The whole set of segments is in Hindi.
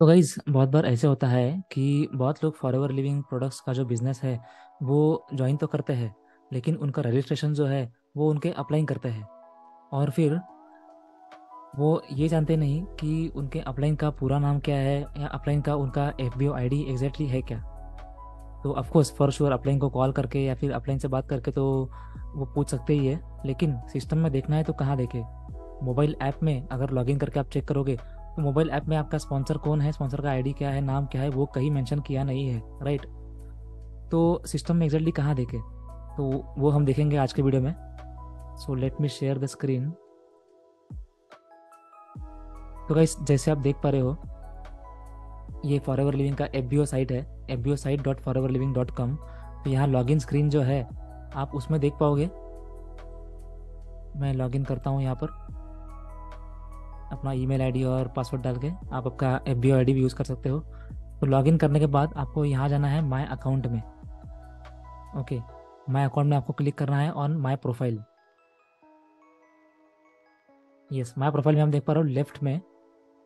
तो गाइज बहुत बार ऐसे होता है कि बहुत लोग फॉरएवर लिविंग प्रोडक्ट्स का जो बिजनेस है वो ज्वाइन तो करते हैं, लेकिन उनका रजिस्ट्रेशन जो है वो उनके अप्लाइंग करते हैं। और फिर वो ये जानते नहीं कि उनके अप्लाइंग का पूरा नाम क्या है या अप्लाइंग का उनका एफबीओ आईडी एग्जैक्टली है क्या। तो of course for sure upline को कॉल करके या फिर अपलाइन से बात करके तो वो पूछ सकते ही है, लेकिन सिस्टम में देखना है तो कहाँ देखे। मोबाइल ऐप में अगर लॉगिन करके आप चेक करोगे तो मोबाइल ऐप में आपका स्पॉन्सर कौन है, स्पॉन्सर का आईडी क्या है, नाम क्या है, वो कहीं मेंशन किया नहीं है, राइट। तो सिस्टम में एग्जैक्टली कहाँ देखे, तो वो हम देखेंगे आज के वीडियो में। So let me share the screen. तो गाइस जैसे आप देख पा रहे हो, ये फॉरएवर लिविंग का एफबीओ साइट है, fbosite.foreverliving.com। तो यहाँ लॉगिन स्क्रीन जो है आप उसमें देख पाओगे। मैं लॉगिन करता हूँ यहाँ पर, अपना ईमेल आईडी और पासवर्ड डाल के आप आपका एफबीओ आईडी भी यूज़ कर सकते हो। तो लॉगिन करने के बाद आपको यहाँ जाना है माय अकाउंट में। ओके, माय अकाउंट में आपको क्लिक करना है on my profile. Yes, my profile में हम देख पा रहे हो लेफ्ट में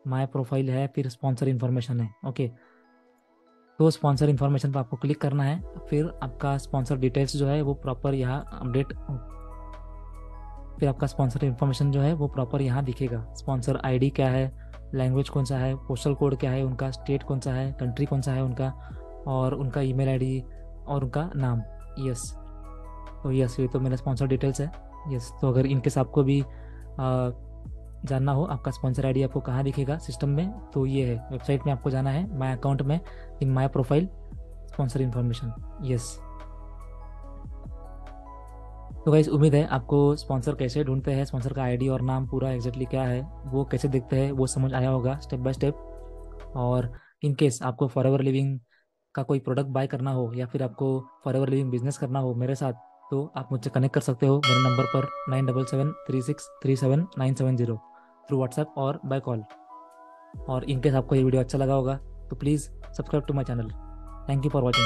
माय प्रोफाइल है, फिर स्पॉन्सर इन्फॉर्मेशन है। ओके, तो स्पॉन्सर इन्फॉर्मेशन पर आपको क्लिक करना है। फिर आपका स्पॉन्सर डिटेल्स जो है वो प्रॉपर यहाँ अपडेट, फिर आपका स्पॉन्सर इन्फॉर्मेशन जो है वो प्रॉपर यहाँ दिखेगा। स्पॉन्सर आईडी क्या है, लैंग्वेज कौन सा है, पोस्टल कोड क्या है उनका, स्टेट कौन सा है, कंट्री कौन सा है उनका, और उनका ईमेल आईडी और उनका नाम। यस, तो यस ये तो मेरा स्पॉन्सर डिटेल्स है। यस, तो अगर इनकेस आपको भी जानना हो आपका स्पॉन्सर आईडी आपको कहाँ दिखेगा सिस्टम में, तो ये है, वेबसाइट में आपको जाना है माय अकाउंट में, in my profile, sponsor information. Yes, तो गाइस उम्मीद है आपको स्पॉन्सर कैसे ढूंढते हैं, स्पॉन्सर का आईडी और नाम पूरा एग्जैक्टली क्या है, वो कैसे दिखते हैं, वो समझ आया होगा स्टेप बाय स्टेप। और इन केस आपको फॉरएवर लिविंग का कोई प्रोडक्ट बाय करना हो या फिर आपको फॉरएवर लिविंग बिजनेस करना हो मेरे साथ, तो आप मुझसे कनेक्ट कर सकते हो मेरे नंबर पर 9773637970 थ्रू व्हाट्सएप और बाय कॉल। और इन केस आपको ये वीडियो अच्छा लगा होगा तो please subscribe to my channel. Thank you for watching.